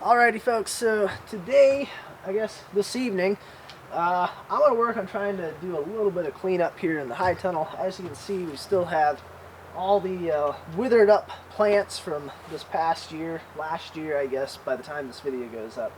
Alrighty folks, so today, I guess this evening, I want to work on trying to do a little bit of cleanup here in the high tunnel. As you can see, we still have all the withered up plants from this past year, last year I guess, by the time this video goes up.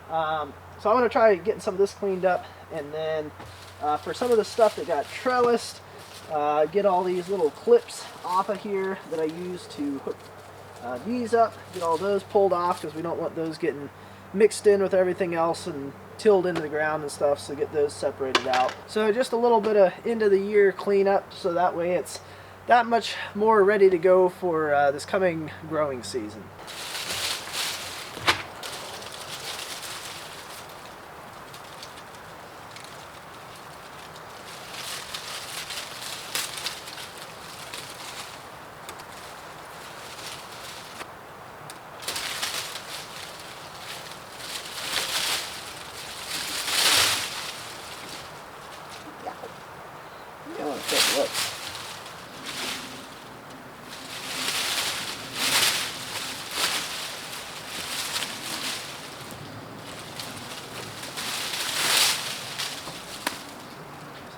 So I want to try getting some of this cleaned up, and then for some of the stuff that got trellised, get all these little clips off of here that I use to hook these up, get all those pulled off because we don't want those getting mixed in with everything else and tilled into the ground and stuff, so get those separated out. So just a little bit of end of the year cleanup, so that way it's that much more ready to go for this coming growing season.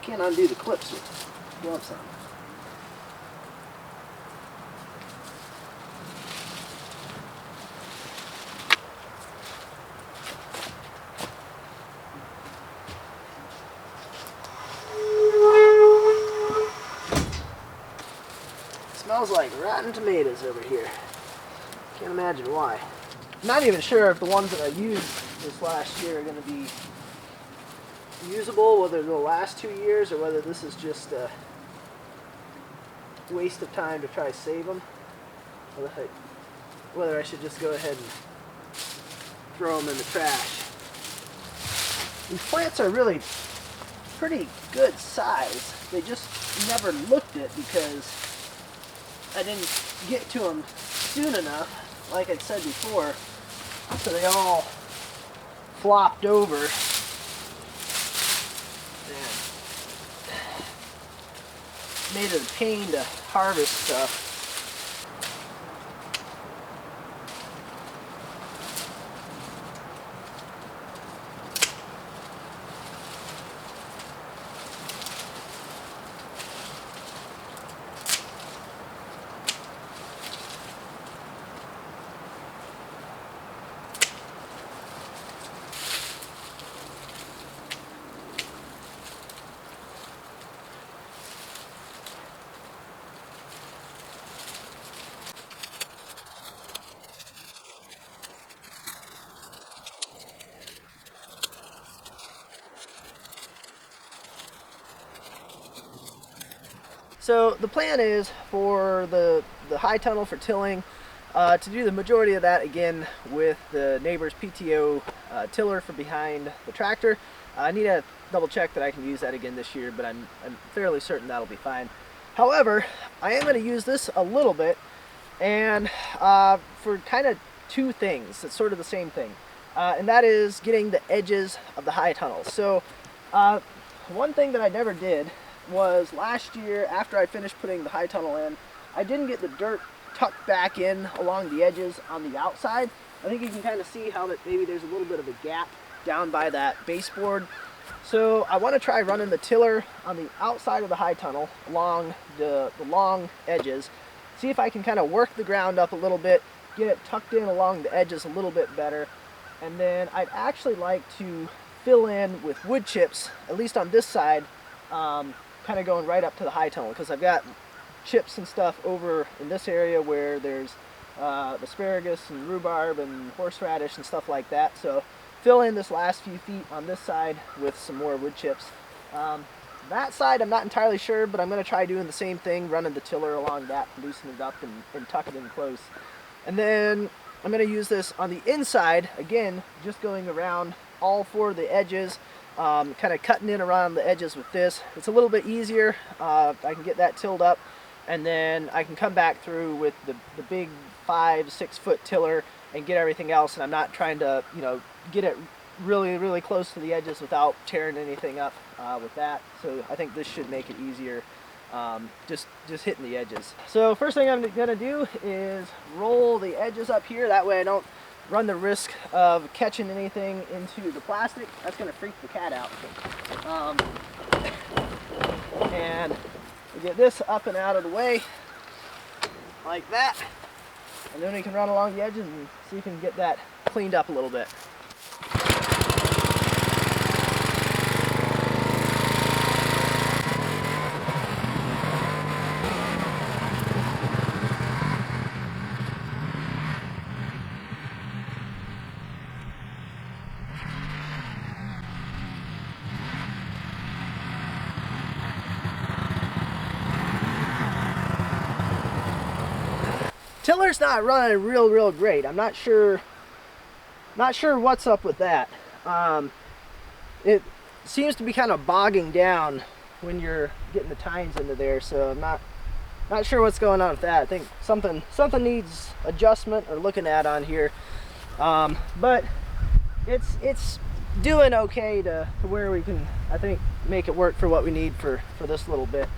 Can't undo the clips with gloves on. Smells like rotten tomatoes over here. Can't imagine why. I'm not even sure if the ones that I used this last year are going to be usable, whether they'll last 2 years or whether this is just a waste of time to try to save them. Whether I should just go ahead and throw them in the trash. These plants are really pretty good size. They just never looked it because I didn't get to them soon enough, like I'd said before, so they all flopped over. Made it a pain to harvest stuff. So the plan is for the high tunnel for tilling, to do the majority of that again with the neighbor's PTO tiller for behind the tractor. I need to double check that I can use that again this year, but I'm fairly certain that'll be fine. However, I am going to use this a little bit, and for kind of two things. It's sort of the same thing, and that is getting the edges of the high tunnel. So one thing that I never did was last year, after I finished putting the high tunnel in, I didn't get the dirt tucked back in along the edges on the outside. I think you can kind of see how that maybe there's a little bit of a gap down by that baseboard. So I want to try running the tiller on the outside of the high tunnel along the long edges, see if I can kind of work the ground up a little bit, get it tucked in along the edges a little bit better, and then I'd actually like to fill in with wood chips, at least on this side, kind of going right up to the high tunnel, because I've got chips and stuff over in this area where there's asparagus and rhubarb and horseradish and stuff like that. So fill in this last few feet on this side with some more wood chips. That side I'm not entirely sure, but I'm going to try doing the same thing, running the tiller along that, loosen it up and tuck it in close. And then I'm going to use this on the inside, again, just going around all four of the edges, kind of cutting in around the edges with this. It's a little bit easier. I can get that tilled up, and then I can come back through with the big 5-6 foot tiller and get everything else, and I'm not trying to, get it really close to the edges without tearing anything up with that. So I think this should make it easier, just hitting the edges. So first thing I'm going to do is roll the edges up here. That way I don't run the risk of catching anything into the plastic. That's going to freak the cat out. And we get this up and out of the way like that, and then we can run along the edges and see if we can get that cleaned up a little bit. Tiller's not running real great. I'm not sure what's up with that. It seems to be kind of bogging down when you're getting the tines into there, so I'm not sure what's going on with that. I think something needs adjustment or looking at on here. But it's doing okay to where we can, I think, make it work for what we need for this little bit.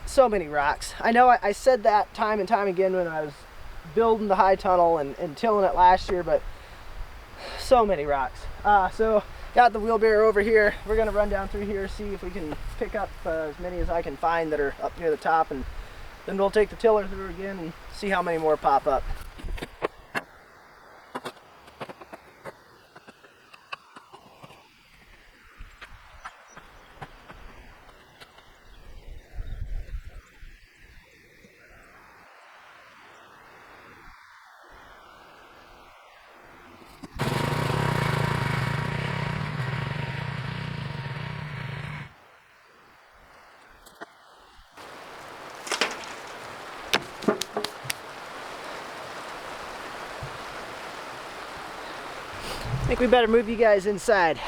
So many rocks. I know I said that time and time again when I was building the high tunnel and tilling it last year, but so many rocks. So got the wheelbarrow over here. We're gonna run down through here, see if we can pick up as many as I can find that are up near the top, and then we'll take the tiller through again and see how many more pop up. I think we better move you guys inside.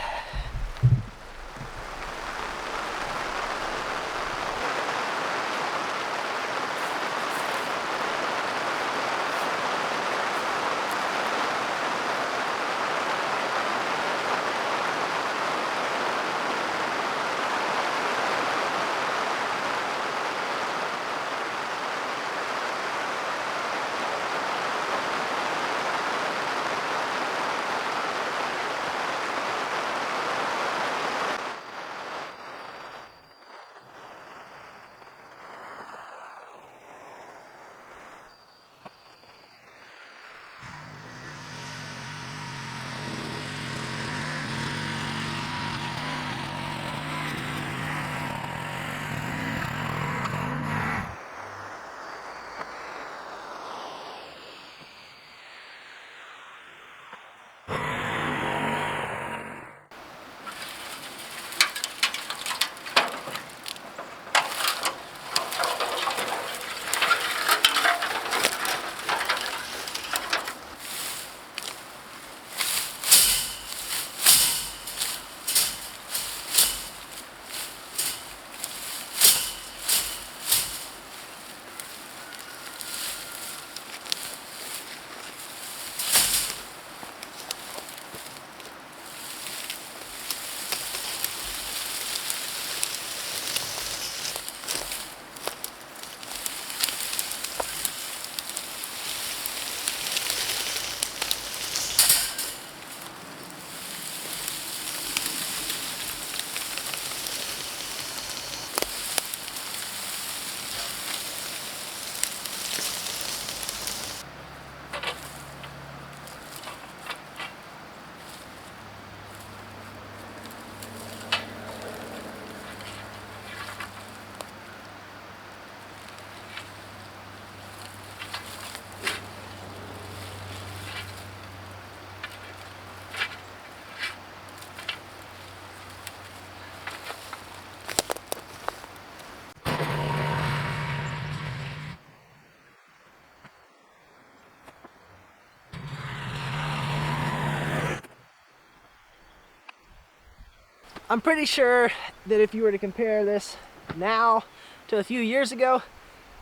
I'm pretty sure that if you were to compare this now to a few years ago,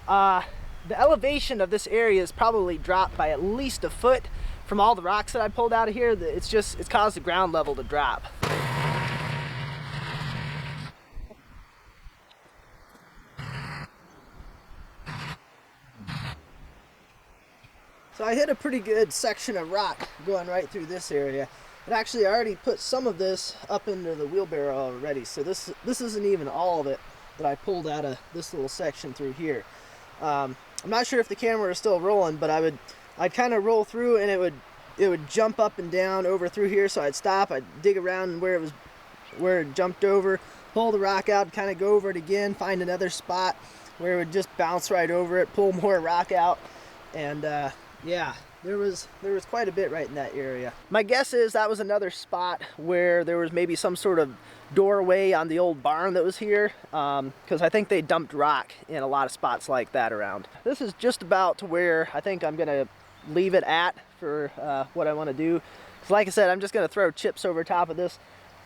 the elevation of this area is probably dropped by at least a foot from all the rocks that I pulled out of here. It's caused the ground level to drop. So I hit a pretty good section of rock going right through this area. And actually I already put some of this up into the wheelbarrow already, so this isn't even all of it that I pulled out of this little section through here. I'm not sure if the camera is still rolling, but I'd kind of roll through and it would jump up and down over through here, so I'd stop, I'd dig around where it jumped over, pull the rock out, kind of go over it again, find another spot where it would just bounce right over it, pull more rock out, and yeah, there was quite a bit right in that area. My guess is that was another spot where there was maybe some sort of doorway on the old barn that was here, because I think they dumped rock in a lot of spots like that around. This is just about to where I think I'm gonna leave it at for what I want to do. Because like I said, I'm just gonna throw chips over top of this.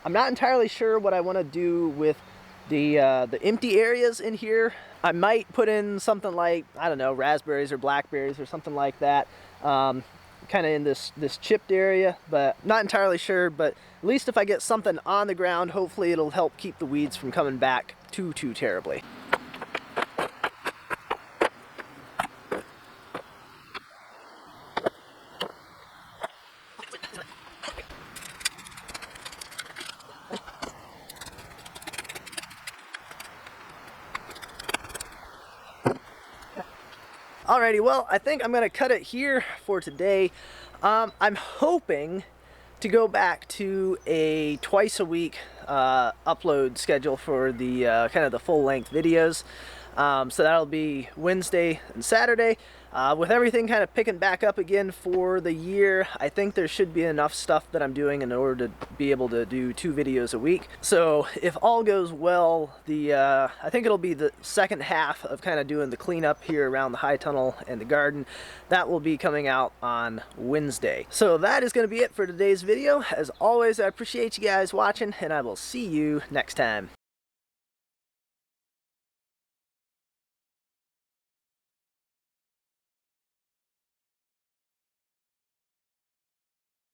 I'm not entirely sure what I want to do with the empty areas in here. I might put in something like, I don't know, raspberries or blackberries or something like that, kind of in this chipped area, but not entirely sure. But at least if I get something on the ground, hopefully it'll help keep the weeds from coming back too terribly. Alrighty, well, I think I'm going to cut it here for today. I'm hoping to go back to a twice a week upload schedule for the kind of the full-length videos. So that'll be Wednesday and Saturday. With everything kind of picking back up again for the year, I think there should be enough stuff that I'm doing in order to be able to do 2 videos a week. So if all goes well, I think it'll be the second half of kind of doing the cleanup here around the high tunnel and the garden. That will be coming out on Wednesday. So that is going to be it for today's video. As always, I appreciate you guys watching, and I will see you next time.